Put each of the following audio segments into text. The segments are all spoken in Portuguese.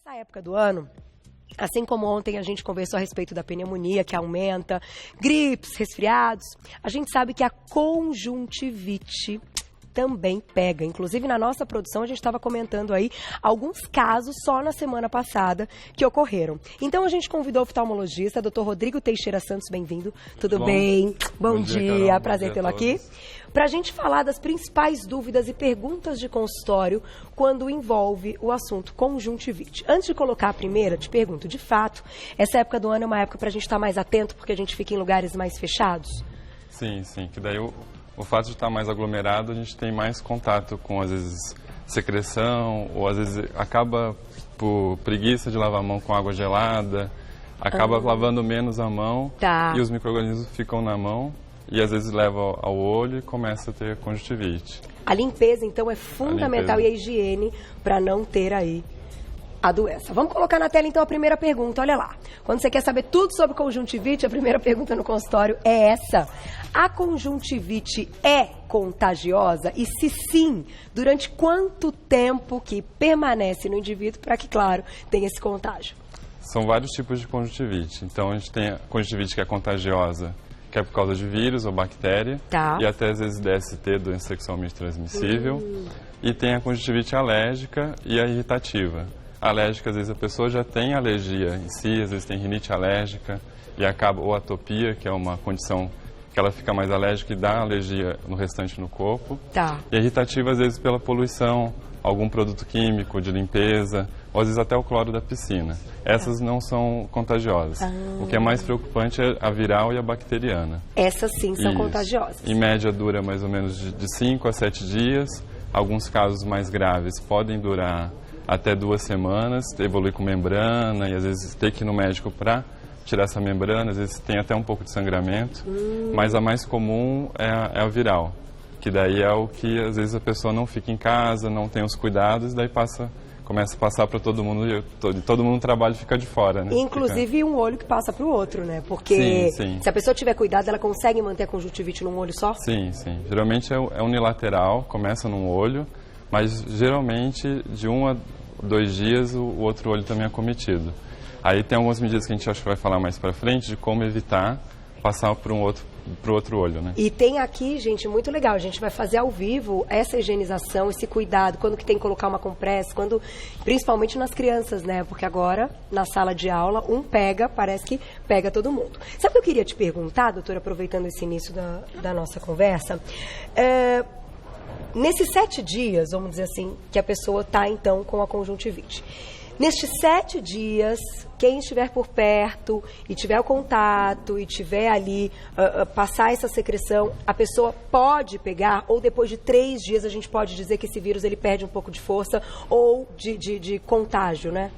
Nessa época do ano, assim como ontem a gente conversou a respeito da pneumonia que aumenta, gripes, resfriados, a gente sabe que a conjuntivite também pega. Inclusive, na nossa produção, a gente estava comentando aí alguns casos só na semana passada que ocorreram. Então, a gente convidou o oftalmologista, Dr. Rodrigo Teixeira Santos, bem-vindo. Tudo bem? Bom dia, Carol. Prazer tê-lo aqui. Para a gente falar das principais dúvidas e perguntas de consultório quando envolve o assunto conjuntivite. Antes de colocar a primeira, te pergunto, de fato, essa época do ano é uma época para a gente estar mais atento porque a gente fica em lugares mais fechados? Sim, que daí o fato de estar mais aglomerado, a gente tem mais contato com, às vezes, secreção, ou às vezes acaba por preguiça de lavar a mão com água gelada, acaba lavando menos a mão e os micro-organismos ficam na mão e às vezes leva ao olho e começa a ter conjuntivite. A limpeza, então, é fundamental e a higiene para não ter aí a doença. Vamos colocar na tela, então, a primeira pergunta. Olha lá. Quando você quer saber tudo sobre conjuntivite, a primeira pergunta no consultório é essa. A conjuntivite é contagiosa? E se sim, durante quanto tempo que permanece no indivíduo para que, claro, tenha esse contágio? São vários tipos de conjuntivite. Então, a gente tem a conjuntivite que é contagiosa, que é por causa de vírus ou bactéria, e até às vezes DST, doença sexualmente transmissível. E tem a conjuntivite alérgica e a irritativa. Alérgica, às vezes a pessoa já tem alergia em si, às vezes tem rinite alérgica e acaba, ou atopia, que é uma condição que ela fica mais alérgica e dá alergia no restante no corpo. E a irritativa, às vezes, pela poluição, algum produto químico de limpeza, ou às vezes até o cloro da piscina. Essas não são contagiosas. O que é mais preocupante é a viral e a bacteriana. Essas sim são contagiosas. Em média dura mais ou menos de 5 a 7 dias. Alguns casos mais graves podem durar até 2 semanas, evolui com membrana e às vezes tem que ir no médico para tirar essa membrana, às vezes tem até um pouco de sangramento, mas a mais comum é a viral, que daí é o que às vezes a pessoa não fica em casa, não tem os cuidados, daí começa a passar para todo mundo e todo mundo no trabalho fica de fora, né? Inclusive um olho que passa para o outro, né? Porque se a pessoa tiver cuidado, ela consegue manter a conjuntivite num olho só? Sim. Geralmente é unilateral, começa num olho, mas geralmente de 1 a 2 dias o outro olho também é acometido. Aí tem algumas medidas que a gente acha que vai falar mais para frente de como evitar passar para o outro olho, né? E tem aqui, gente, muito legal, a gente vai fazer ao vivo essa higienização, esse cuidado, quando que tem que colocar uma compressa, principalmente nas crianças, né? Porque agora, na sala de aula, parece que pega todo mundo. Sabe o que eu queria te perguntar, doutora, aproveitando esse início da nossa conversa? Nesses 7 dias, vamos dizer assim, que a pessoa está, então, com a conjuntivite. Nestes 7 dias, quem estiver por perto e tiver o contato e tiver ali, passar essa secreção, a pessoa pode pegar, ou depois de 3 dias a gente pode dizer que esse vírus ele perde um pouco de força ou de contágio, né?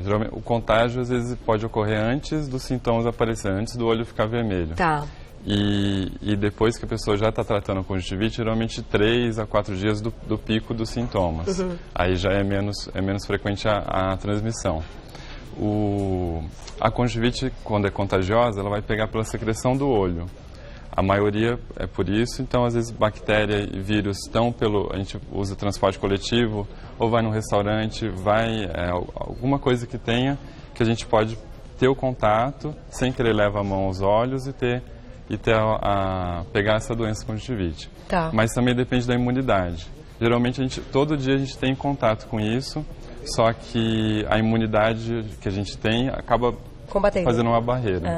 Geralmente o contágio às vezes pode ocorrer antes dos sintomas aparecerem, antes do olho ficar vermelho. E depois que a pessoa já está tratando a conjuntivite, geralmente 3 a 4 dias do pico dos sintomas. Aí já é menos frequente a transmissão. A conjuntivite, quando é contagiosa, ela vai pegar pela secreção do olho. A maioria é por isso, então às vezes bactéria e vírus estão a gente usa transporte coletivo, ou vai num restaurante, alguma coisa que tenha, que a gente pode ter o contato, sem querer levar a mão aos olhos e pegar essa doença conjuntivite. Mas também depende da imunidade. Geralmente, todo dia a gente tem contato com isso, só que a imunidade que a gente tem acaba fazendo uma barreira.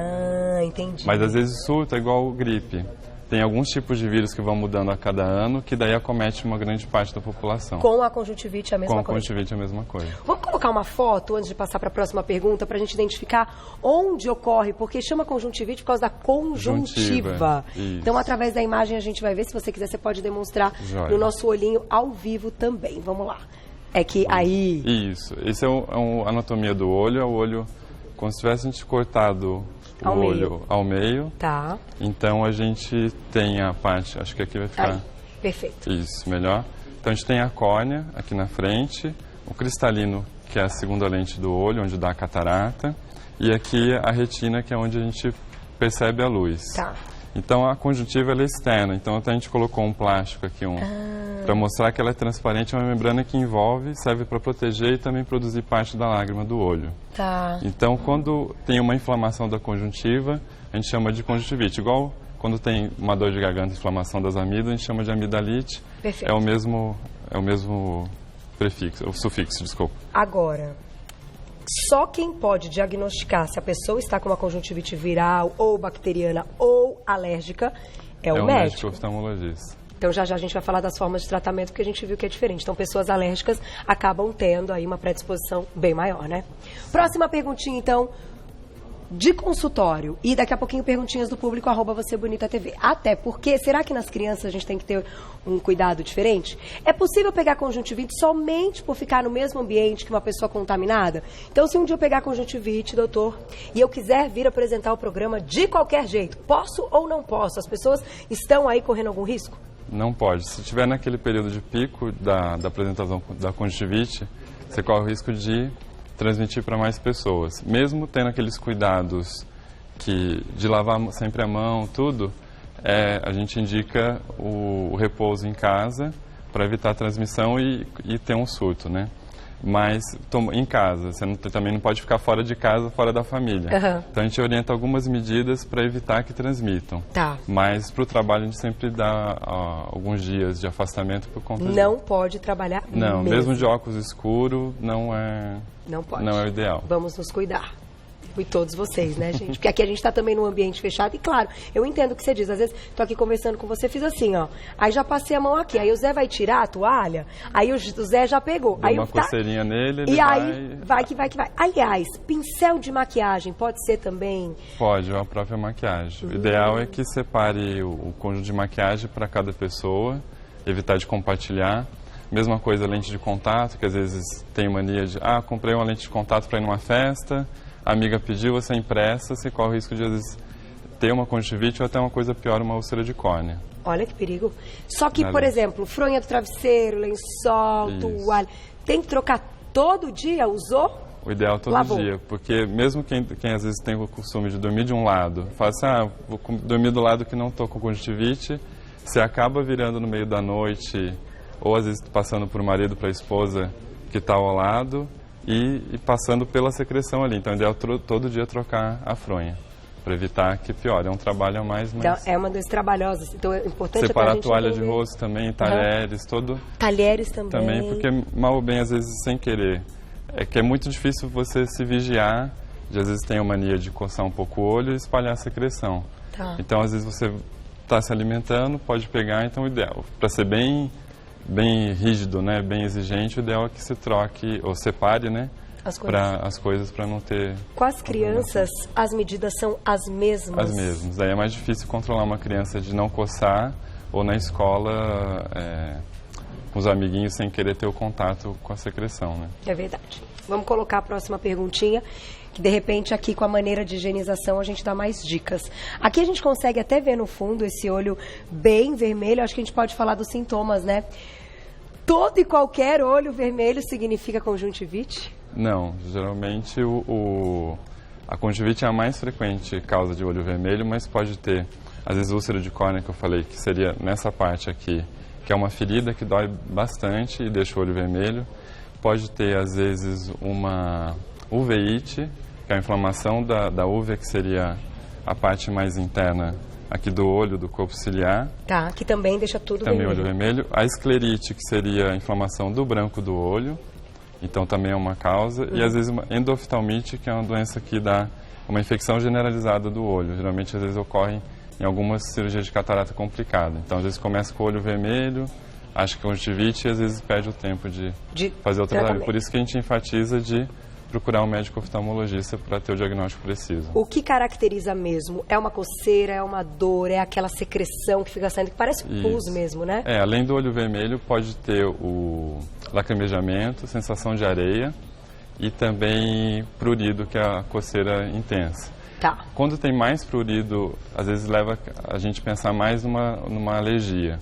Entendi. Mas às vezes surto é igual gripe. Tem alguns tipos de vírus que vão mudando a cada ano, que daí acomete uma grande parte da população. Com a conjuntivite é a mesma coisa? Com a conjuntivite é a mesma coisa. Vamos colocar uma foto antes de passar para a próxima pergunta, para a gente identificar onde ocorre, porque chama conjuntivite por causa da conjuntiva. Então, através da imagem, a gente vai ver. Se você quiser, você pode demonstrar no nosso olhinho ao vivo também. Vamos lá. Isso. Esse é a anatomia do olho. É o olho como se tivesse a gente cortado o olho ao meio. Então a gente tem a parte, acho que aqui vai ficar... Perfeito. Isso, melhor. Então a gente tem a córnea aqui na frente, o cristalino, que é a segunda lente do olho, onde dá a catarata, e aqui a retina, que é onde a gente percebe a luz. Então a conjuntiva ela é externa, então até a gente colocou um plástico aqui, para mostrar que ela é transparente, é uma membrana que envolve, serve para proteger e também produzir parte da lágrima do olho. Tá. Então quando tem uma inflamação da conjuntiva, a gente chama de conjuntivite, igual quando tem uma dor de garganta, inflamação das amígdalas, a gente chama de amidalite. Perfeito. É o mesmo prefixo, o sufixo, desculpa. Agora, só quem pode diagnosticar se a pessoa está com uma conjuntivite viral ou bacteriana ou alérgica é o médico oftalmologista. Então já a gente vai falar das formas de tratamento, porque a gente viu que é diferente. Então pessoas alérgicas acabam tendo aí uma predisposição bem maior, né? Próxima perguntinha, então, de consultório. E daqui a pouquinho perguntinhas do público, @VocêBonitaTV. Até porque, será que nas crianças a gente tem que ter um cuidado diferente? É possível pegar conjuntivite somente por ficar no mesmo ambiente que uma pessoa contaminada? Então, se um dia eu pegar conjuntivite, doutor, e eu quiser vir apresentar o programa de qualquer jeito, posso ou não posso? As pessoas estão aí correndo algum risco? Não pode. Se estiver naquele período de pico da apresentação da conjuntivite, você corre o risco de transmitir para mais pessoas. Mesmo tendo aqueles cuidados de lavar sempre a mão, tudo, a gente indica o repouso em casa para evitar a transmissão e ter um surto, né? Mas em casa, você também não pode ficar fora de casa, fora da família. Uhum. Então a gente orienta algumas medidas para evitar que transmitam. Tá. Mas para o trabalho a gente sempre dá alguns dias de afastamento por conta disso. Não pode trabalhar mesmo de óculos escuros, não pode. Não é o ideal. Vamos nos cuidar. E todos vocês, né, gente? Porque aqui a gente está também num ambiente fechado. E claro, eu entendo o que você diz. Às vezes, estou aqui conversando com você, fiz assim, ó. Aí já passei a mão aqui. Aí o Zé vai tirar a toalha. Aí o Zé já pegou. Deu aí uma coceirinha nele, ele e aí vai que vai. Aliás, pincel de maquiagem pode ser também? Pode, a própria maquiagem. O ideal é que separe o conjunto de maquiagem para cada pessoa, evitar de compartilhar. Mesma coisa, lente de contato, que às vezes tem mania de, comprei uma lente de contato para ir numa festa, a amiga pediu, você empresta, você corre o risco de, às vezes, ter uma conjuntivite ou até uma coisa pior, uma úlcera de córnea. Olha que perigo. Só que, por exemplo, fronha do travesseiro, lençol, toalha, tem que trocar todo dia? Usou? O ideal todo dia, porque mesmo quem às vezes tem o costume de dormir de um lado, fala assim, vou dormir do lado que não estou com conjuntivite, você acaba virando no meio da noite, ou às vezes passando para o marido, para a esposa que está ao lado, e passando pela secreção ali. Então, é ideal todo dia trocar a fronha, para evitar que piore. É um trabalho a mais, mas... Então, é uma das trabalhosas. Então, é importante separar a gente toalha de rosto também, talheres, todo... Talheres também. Também, porque mal ou bem, às vezes, sem querer. É que é muito difícil você se vigiar, de às vezes tem a mania de coçar um pouco o olho e espalhar a secreção. Tá. Então, às vezes, você está se alimentando, pode pegar, então o ideal, para ser bem rígido, né, bem exigente, o ideal é que se troque ou separe, né, as coisas para não ter... Com as crianças, as medidas são as mesmas? As mesmas. Daí é mais difícil controlar uma criança de não coçar ou na escola com os amiguinhos sem querer ter o contato com a secreção, né? É verdade. Vamos colocar a próxima perguntinha, que de repente aqui com a maneira de higienização a gente dá mais dicas. Aqui a gente consegue até ver no fundo esse olho bem vermelho, acho que a gente pode falar dos sintomas, né? Todo e qualquer olho vermelho significa conjuntivite? Não, geralmente a conjuntivite é a mais frequente causa de olho vermelho, mas pode ter, às vezes, úlcera de córnea, que eu falei, que seria nessa parte aqui, que é uma ferida que dói bastante e deixa o olho vermelho. Pode ter, às vezes, uma uveíte, que é a inflamação da úvea, que seria a parte mais interna aqui do olho, do corpo ciliar. Tá, que também deixa tudo vermelho. Também olho vermelho. A esclerite, que seria a inflamação do branco do olho, então também é uma causa. E às vezes uma endoftalmite, que é uma doença que dá uma infecção generalizada do olho. Geralmente, às vezes, ocorre em algumas cirurgias de catarata complicada. Então, às vezes começa com o olho vermelho, acha que é conjuntivite e às vezes perde o tempo de fazer o tratamento. Por isso que a gente enfatiza de procurar um médico oftalmologista para ter o diagnóstico preciso. O que caracteriza mesmo? É uma coceira, é uma dor, é aquela secreção que fica saindo, que parece pus mesmo, né? Além do olho vermelho, pode ter o lacrimejamento, sensação de areia e também prurido, que é a coceira intensa. Tá. Quando tem mais prurido, às vezes leva a gente a pensar mais numa alergia.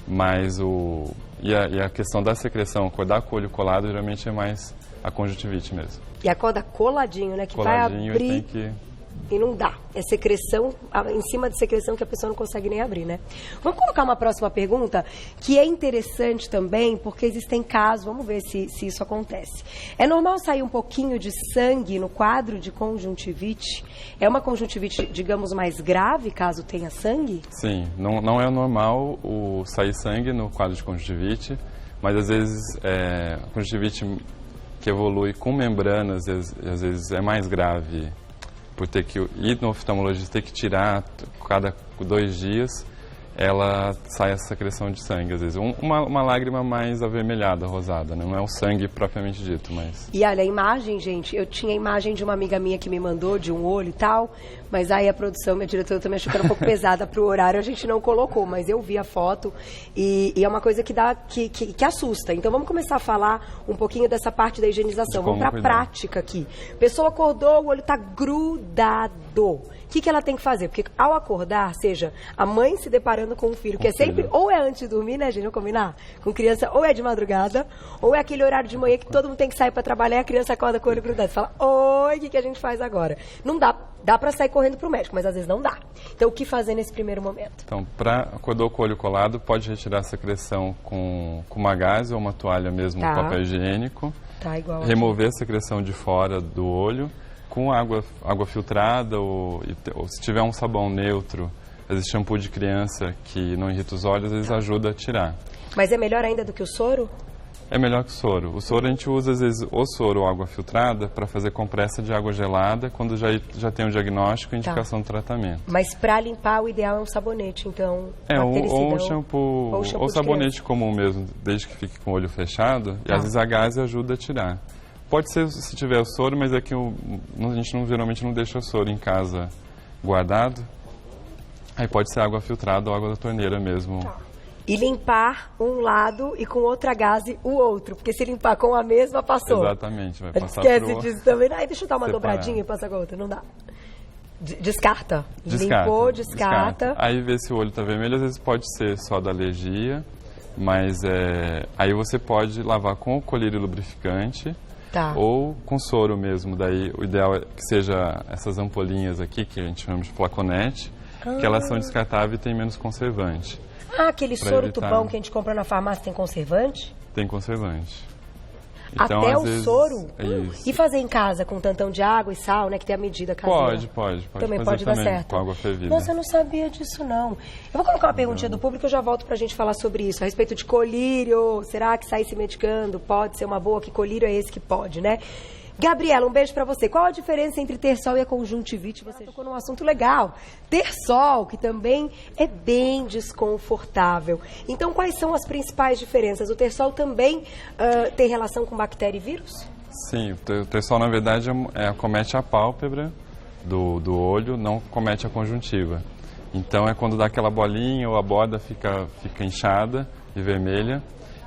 Mas a questão da secreção, acordar com o olho colado, geralmente é mais a conjuntivite mesmo. E acorda coladinho, né? Que coladinho, vai abrir... tem que e não dá. É secreção, em cima de secreção que a pessoa não consegue nem abrir, né? Vamos colocar uma próxima pergunta, que é interessante também, porque existem casos, vamos ver se isso acontece. É normal sair um pouquinho de sangue no quadro de conjuntivite? É uma conjuntivite, digamos, mais grave, caso tenha sangue? Sim, não é normal sair sangue no quadro de conjuntivite, mas às vezes a conjuntivite que evolui com membranas, às vezes é mais grave, por ter que ir no oftalmologista, ter que tirar cada 2 dias, ela sai essa secreção de sangue, às vezes. Uma lágrima mais avermelhada, rosada, né? Não é o sangue propriamente dito, mas... E olha, a imagem, gente, eu tinha a imagem de uma amiga minha que me mandou, de um olho e tal, mas aí a produção, minha diretora também achou que era um pouco pesada pro horário, a gente não colocou, mas eu vi a foto e é uma coisa que assusta. Então vamos começar a falar um pouquinho dessa parte da higienização. Vamos pra prática aqui. Pessoa acordou, o olho tá grudado. O que ela tem que fazer? Porque ao acordar, seja a mãe se deparando com um filho, que é sempre, ou é antes de dormir, né, gente, vamos combinar? Com criança, ou é de madrugada, ou é aquele horário de manhã que todo mundo tem que sair para trabalhar e a criança acorda com o olho grudado. Você fala, oi, o que a gente faz agora? Não dá para sair correndo pro médico, mas às vezes não dá. Então, o que fazer nesse primeiro momento? Então, acordou com o olho colado, pode retirar a secreção com uma gaze ou uma toalha mesmo, um papel higiênico. Tá, igual remover a secreção de fora do olho, com água filtrada ou se tiver um sabão neutro, às vezes shampoo de criança que não irrita os olhos, às vezes ajuda a tirar. Mas é melhor ainda do que o soro? É melhor que o soro. O soro a gente usa às vezes o soro ou água filtrada para fazer compressa de água gelada quando já tem o diagnóstico e indicação do tratamento. Mas para limpar o ideal é um sabonete, então... ou um shampoo ou sabonete comum mesmo, desde que fique com o olho fechado, e às vezes a gaze ajuda a tirar. Pode ser se tiver o soro, mas é que a gente geralmente não deixa o soro em casa guardado. Aí pode ser água filtrada ou água da torneira mesmo. E limpar um lado e com outra gaze o outro. Porque se limpar com a mesma, passou. Exatamente, vai passar Esquece disso também. Aí deixa eu dar uma dobradinha e passar com a outra. Não dá. Descarta. Limpou, descarta. Aí vê se o olho está vermelho. Às vezes pode ser só da alergia. Mas aí você pode lavar com o colírio lubrificante. Ou com soro mesmo. Daí o ideal é que seja essas ampolinhas aqui, que a gente chama de flaconete, que elas são descartáveis e tem menos conservante. Aquele soro tubão que a gente compra na farmácia tem conservante? Tem conservante. Então, até o soro? Isso. E fazer em casa com tantão de água e sal, né? Que tem a medida caseira. Pode. Também pode dar certo. Com água fervida. Nossa, eu não sabia disso, não. Eu vou colocar uma perguntinha do público e eu já volto pra gente falar sobre isso. A respeito de colírio, será que sair se medicando pode ser uma boa? Que colírio é esse que pode, né? Gabriela, um beijo pra você. Qual a diferença entre terçol e a conjuntivite? Você tocou num assunto legal. Terçol, que também é bem desconfortável. Então, quais são as principais diferenças? O terçol também tem relação com bactéria e vírus? Sim, o terçol, na verdade, acomete a pálpebra do olho, não comete a conjuntiva. Então, é quando dá aquela bolinha ou a borda fica inchada e vermelha.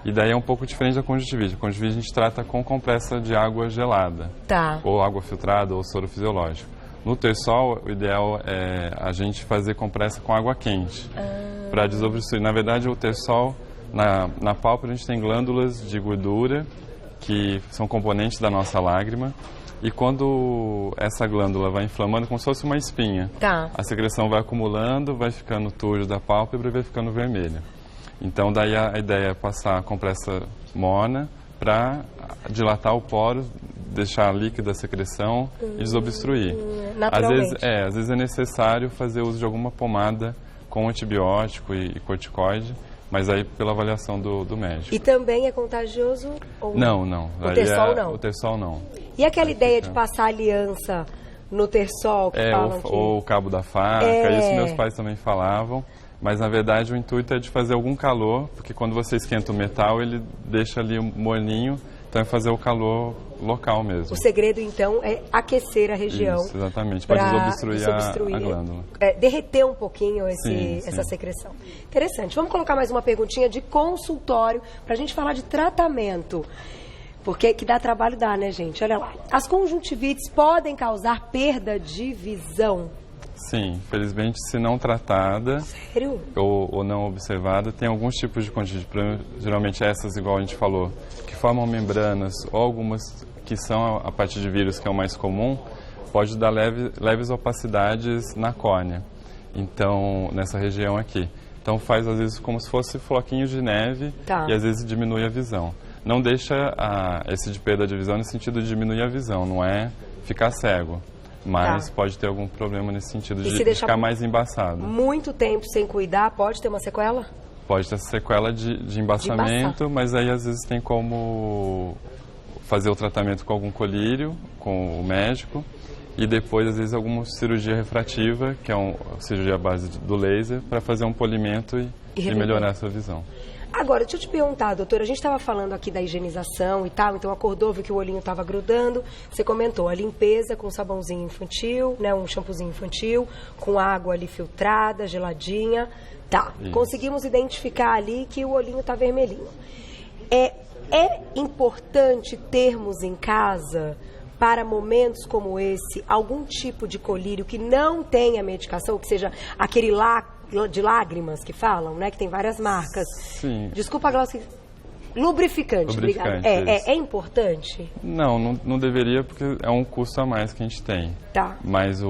E daí é um pouco diferente da conjuntivite. A conjuntivite a gente trata com compressa de água gelada. Ou água filtrada ou soro fisiológico. No terçol, o ideal é a gente fazer compressa com água quente. Para desobstruir. Na verdade, o terçol, na pálpebra, a gente tem glândulas de gordura que são componentes da nossa lágrima. E quando essa glândula vai inflamando, como se fosse uma espinha, a secreção vai acumulando, vai ficando turvo da pálpebra e vai ficando vermelha. Então, daí a ideia é passar a compressa morna para dilatar o poro, deixar líquida a secreção e desobstruir. Às vezes é necessário fazer uso de alguma pomada com antibiótico e corticoide, mas aí pela avaliação do médico. E também é contagioso? Ou não. O terçol não? O terçol não. E aquela ideia de passar aliança no terçol? Ou o cabo da faca, isso meus pais também falavam. Mas, na verdade, o intuito é de fazer algum calor, porque quando você esquenta o metal, ele deixa ali morninho, então é fazer o calor local mesmo. O segredo, então, é aquecer a região. Isso, exatamente, para desobstruir a glândula. Derreter um pouquinho essa secreção. Interessante. Vamos colocar mais uma perguntinha de consultório, para a gente falar de tratamento. Porque que dá trabalho, dá, né, gente? Olha lá. As conjuntivites podem causar perda de visão? Sim, felizmente, se não tratada. Sério? Ou não observada, tem alguns tipos de conjuntivite, geralmente essas, igual a gente falou, que formam membranas, ou algumas que são a partir de vírus, que é o mais comum, pode dar leves opacidades na córnea, então, nessa região aqui. Então faz às vezes como se fosse floquinhos de neve e às vezes diminui a visão. Não deixa esse de perda de visão no sentido de diminuir a visão, não é ficar cego. Mas pode ter algum problema nesse sentido de ficar mais embaçado. Muito tempo sem cuidar, pode ter uma sequela? Pode ter sequela de embaçamento, mas aí às vezes tem como fazer o tratamento com algum colírio, com o médico, e depois às vezes alguma cirurgia refrativa, que é uma cirurgia à base do laser, para fazer um polimento e melhorar a sua visão. Agora, deixa eu te perguntar, doutora, a gente estava falando aqui da higienização e tal, então acordou, viu que o olhinho estava grudando, você comentou a limpeza com sabãozinho infantil, né, um shampoozinho infantil, com água ali filtrada, geladinha, conseguimos identificar ali que o olhinho está vermelhinho. É importante termos em casa, para momentos como esse, algum tipo de colírio que não tenha medicação, que seja aquele de lágrimas que falam, né? Que tem várias marcas. Sim. Desculpa, Glaucia. Lubrificante, obrigada. É importante? Não deveria, porque é um custo a mais que a gente tem. Mas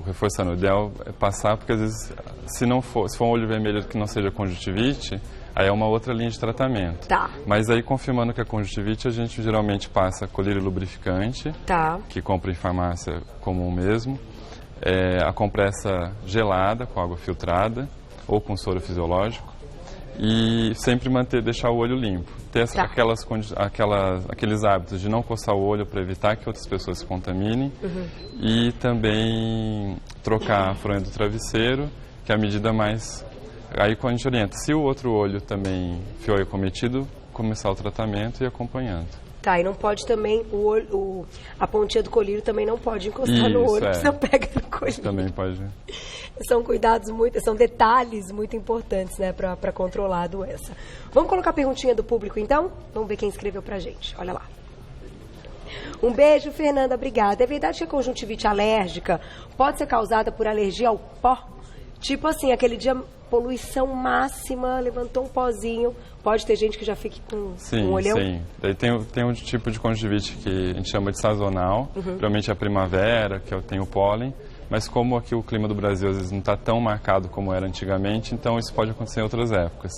reforçando, o ideal é passar, porque às vezes, se for um olho vermelho que não seja conjuntivite, aí é uma outra linha de tratamento. Mas aí, confirmando que é conjuntivite, a gente geralmente passa colírio lubrificante, que compra em farmácia comum mesmo, a compressa gelada, com água filtrada, ou com soro fisiológico, e sempre deixar o olho limpo. Ter aqueles hábitos de não coçar o olho para evitar que outras pessoas se contaminem, e também trocar a fronha do travesseiro, que é a medida mais... Aí quando a gente orienta, se o outro olho também foi acometido, começar o tratamento e acompanhando. E não pode também, a pontinha do colírio também não pode encostar no olho, você pega no colírio. Também pode. São cuidados são detalhes muito importantes, né, para controlar a doença. Vamos colocar a perguntinha do público então? Vamos ver quem escreveu pra gente, olha lá. Um beijo, Fernanda, obrigada. É verdade que a conjuntivite alérgica pode ser causada por alergia ao pó? Tipo assim, aquele dia, poluição máxima, levantou um pozinho, pode ter gente que já fique com um olhão? Sim, daí tem um tipo de conjuntivite que a gente chama de sazonal, geralmente é a primavera, que tem o pólen, mas como aqui o clima do Brasil às vezes não está tão marcado como era antigamente, então isso pode acontecer em outras épocas.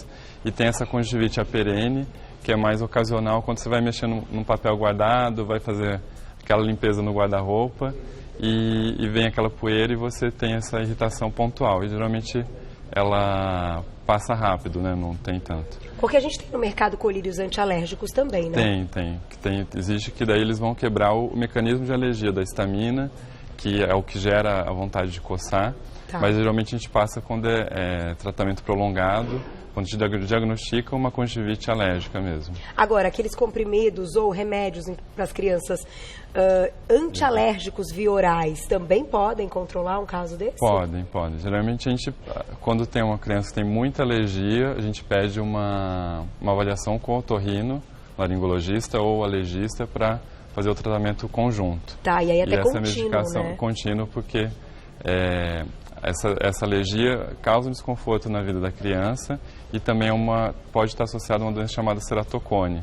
E tem essa conjuntivite perene, que é mais ocasional, quando você vai mexer num papel guardado, vai fazer aquela limpeza no guarda-roupa, e vem aquela poeira e você tem essa irritação pontual. E geralmente ela passa rápido, né? Não tem tanto. Porque a gente tem no mercado colírios antialérgicos também, né? Existe que daí eles vão quebrar o mecanismo de alergia da histamina, que é o que gera a vontade de coçar. Mas geralmente a gente passa quando é tratamento prolongado, quando a gente diagnostica uma conjuntivite alérgica mesmo. Agora, aqueles comprimidos ou remédios para as crianças antialérgicos via orais também podem controlar um caso desse? Podem. Geralmente a gente, quando tem uma criança que tem muita alergia, a gente pede uma avaliação com o otorrino, laringologista ou alergista para fazer o tratamento conjunto. E aí até contínuo, essa medicação contínua, porque essa alergia causa um desconforto na vida da criança e também pode estar associada a uma doença chamada ceratocone,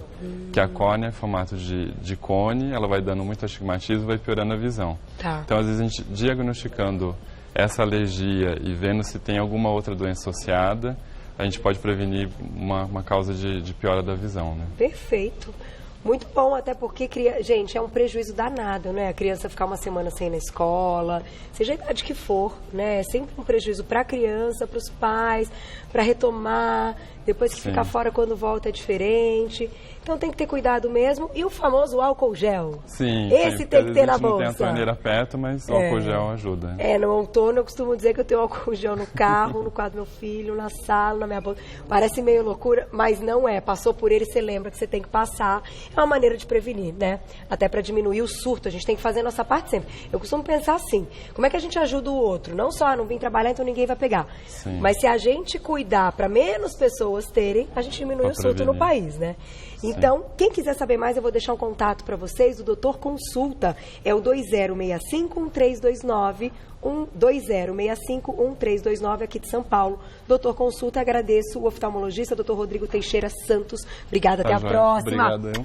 que a córnea é formato de cone, ela vai dando muito astigmatismo e vai piorando a visão. Então, às vezes, a gente diagnosticando essa alergia e vendo se tem alguma outra doença associada, a gente pode prevenir uma causa de piora da visão, né? Perfeito. Muito bom, até porque, gente, é um prejuízo danado, né? A criança ficar uma semana sem ir na escola, seja a idade que for, né? É sempre um prejuízo para a criança, para os pais, para retomar, depois que ficar fora quando volta é diferente. Então tem que ter cuidado mesmo. E o famoso álcool gel. Esse tem que ter na bolsa. Não tem a torneira perto, mas o álcool gel ajuda. No outono eu costumo dizer que eu tenho álcool gel no carro, no quarto do meu filho, na sala, na minha bolsa. Parece meio loucura, mas não é. Passou por ele, você lembra que você tem que passar. É uma maneira de prevenir, né? Até para diminuir o surto. A gente tem que fazer a nossa parte sempre. Eu costumo pensar assim, como é que a gente ajuda o outro? Não só, não vim trabalhar, então ninguém vai pegar. Mas se a gente cuidar para menos pessoas terem, a gente diminui o surto no país, né? Então, quem quiser saber mais, eu vou deixar um contato para vocês. O Doutor Consulta é o 2065-1329, 2065-1329 aqui de São Paulo. Doutor Consulta, agradeço o oftalmologista, Dr. Rodrigo Teixeira Santos. Obrigada, até a próxima. Obrigado.